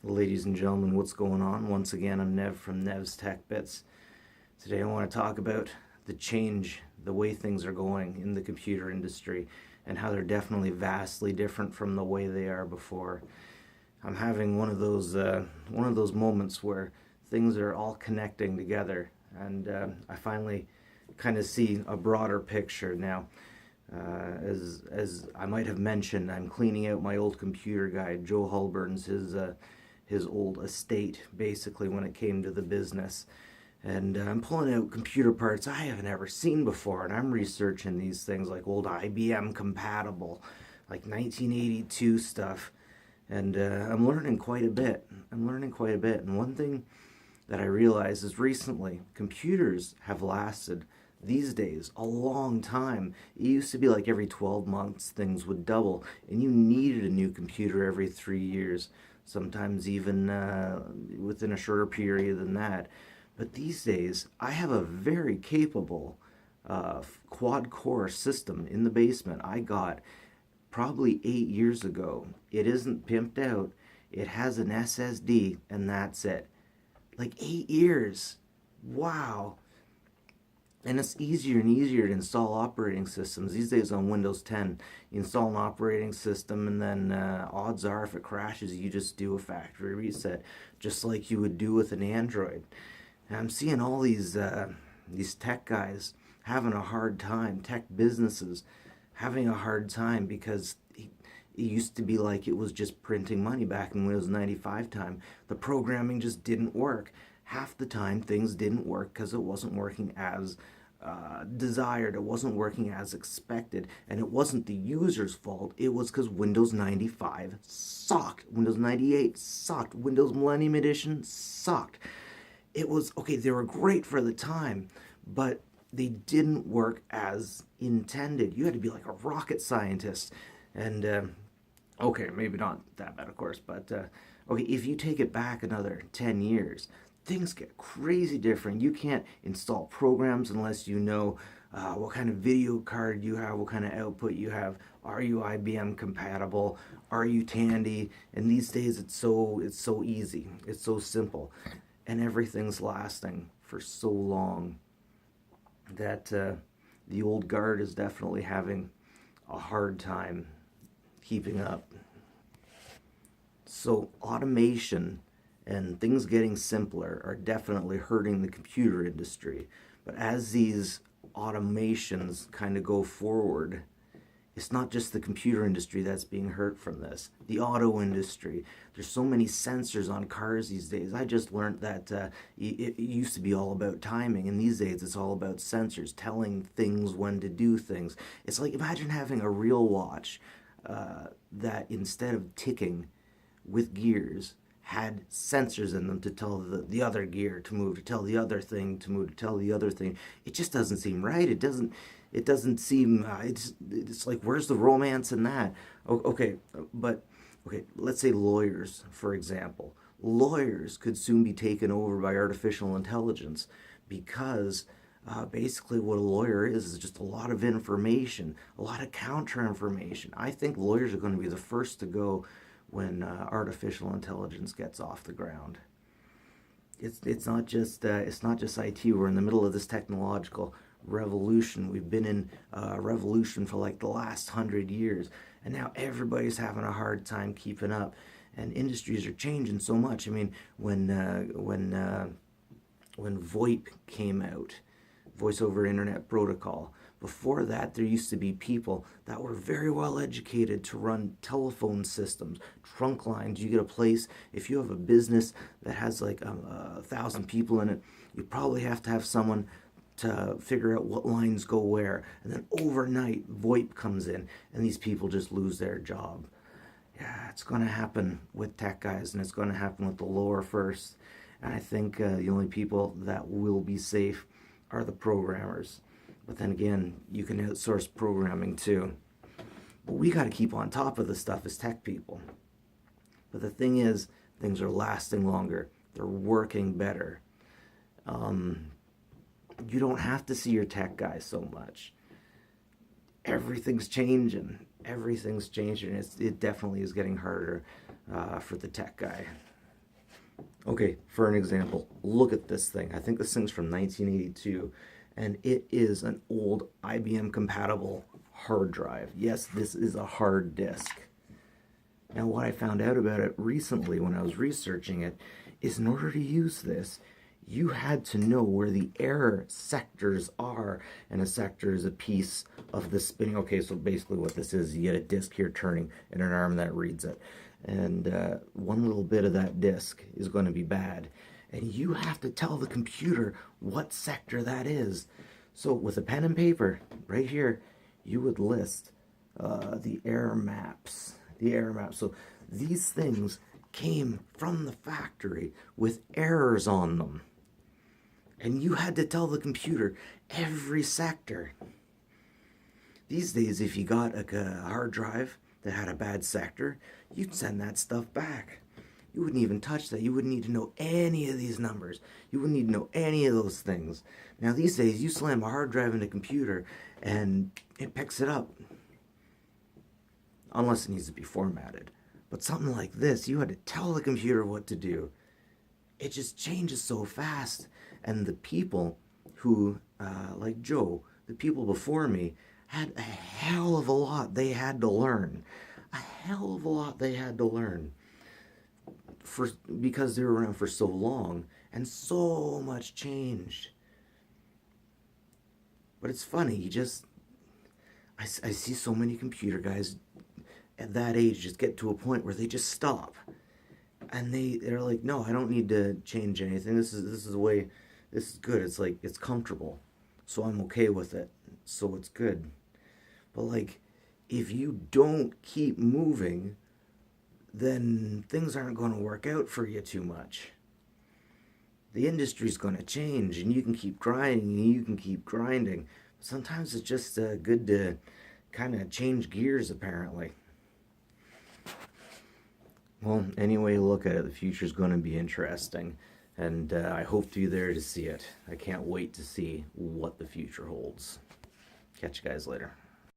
Ladies and gentlemen, what's going on? Once again, I'm Nev from Nev's Tech Bits. Today I want to talk about the change, the way things are going in the computer industry, and how they're definitely vastly different from the way they are before. I'm having one of those moments where things are all connecting together, and I finally kind of see a broader picture now. As I might have mentioned, I'm cleaning out my old computer guy, Joe Hulburn's his old estate, basically, when it came to the business. And I'm pulling out computer parts I haven't ever seen before, and I'm researching these things like old IBM compatible, like 1982 stuff. And I'm learning quite a bit. And one thing that I realized is recently computers have lasted these days a long time. It used to be like every 12 months things would double, and you needed a new computer every 3 years, sometimes even within a shorter period than that. But these days, I have a very capable quad core system in the basement I got probably 8 years ago. It isn't pimped out, it has an SSD, and that's it. Like 8 years. Wow. And it's easier and easier to install operating systems. These days on Windows 10, you install an operating system, and then odds are if it crashes, you just do a factory reset, just like you would do with an Android. And I'm seeing all these tech guys having a hard time, tech businesses having a hard time because it used to be like it was just printing money back in Windows 95 time. The programming just didn't work. Half the time things didn't work because it wasn't working as desired, it wasn't working as expected, and it wasn't the user's fault. It was because Windows 95 sucked, Windows 98 sucked, Windows Millennium Edition sucked. It was okay, they were great for the time, but they didn't work as intended. You had to be like a rocket scientist. And okay, maybe not that bad, of course, but okay, if you take it back another 10 years, things get crazy different. You can't install programs unless you know what kind of video card you have, what kind of output you have. Are you IBM compatible? Are you Tandy? And these days it's so easy. It's so simple, and everything's lasting for so long that the old guard is definitely having a hard time keeping up. So automation and things getting simpler are definitely hurting the computer industry. But as these automations kind of go forward, it's not just the computer industry that's being hurt from this. The auto industry. There's so many sensors on cars these days. I just learned that it used to be all about timing, and these days it's all about sensors telling things when to do things. It's like imagine having a real watch that instead of ticking with gears had sensors in them to tell the other gear to move, to tell the other thing to move, to tell the other thing. It just doesn't seem right. It doesn't seem it's like where's the romance in that? Okay, but okay, let's say lawyers, for example. Lawyers could soon be taken over by artificial intelligence because basically what a lawyer is just a lot of information, a lot of counter information. I think lawyers are going to be the first to go when artificial intelligence gets off the ground. It's not just IT. We're in the middle of this technological revolution. We've been in revolution for like the last 100 years, and now everybody's having a hard time keeping up. And industries are changing so much. I mean, when VoIP came out, Voice over Internet Protocol. Before that, there used to be people that were very well educated to run telephone systems, trunk lines. You get a place, if you have a business that has like 1,000 people in it, you probably have to have someone to figure out what lines go where. And then overnight, VoIP comes in, and these people just lose their job. Yeah, it's going to happen with tech guys, and it's going to happen with the lower first. And I think the only people that will be safe are the programmers. But then again, you can outsource programming too. But we got to keep on top of this stuff as tech people. But the thing is, things are lasting longer. They're working better. You don't have to see your tech guy so much. Everything's changing. It definitely is getting harder for the tech guy. Okay, for an example, look at this thing. I think this thing's from 1982, and it is an old IBM compatible hard drive. Yes, this is a hard disk. Now, what I found out about it recently when I was researching it is in order to use this, you had to know where the error sectors are, and a sector is a piece of the spinning. Okay, so basically what this is, you get a disk here turning and an arm that reads it. And one little bit of that disk is going to be bad. And you have to tell the computer what sector that is. So with a pen and paper, right here, you would list the error maps. The error maps. So these things came from the factory with errors on them. And you had to tell the computer every sector. These days, if you got a hard drive that had a bad sector, you'd send that stuff back. You wouldn't even touch that. You wouldn't need to know any of these numbers. You wouldn't need to know any of those things. Now, these days, you slam a hard drive in a computer and it picks it up. Unless it needs to be formatted. But something like this, you had to tell the computer what to do. It just changes so fast. And the people who, like Joe, the people before me, had a hell of a lot they had to learn. A hell of a lot they had to learn. Because they were around for so long, and so much changed. But it's funny, I see so many computer guys at that age just get to a point where they just stop. And they're like, no, I don't need to change anything. This is the way, this is good. It's like, it's comfortable. So I'm okay with it. So it's good. But like, if you don't keep moving, then things aren't going to work out for you too much. The industry's going to change, and you can keep grinding, and you can keep grinding. Sometimes it's just good to kind of change gears, apparently. Well, anyway you look at it, the future's going to be interesting, and I hope to be there to see it. I can't wait to see what the future holds. Catch you guys later.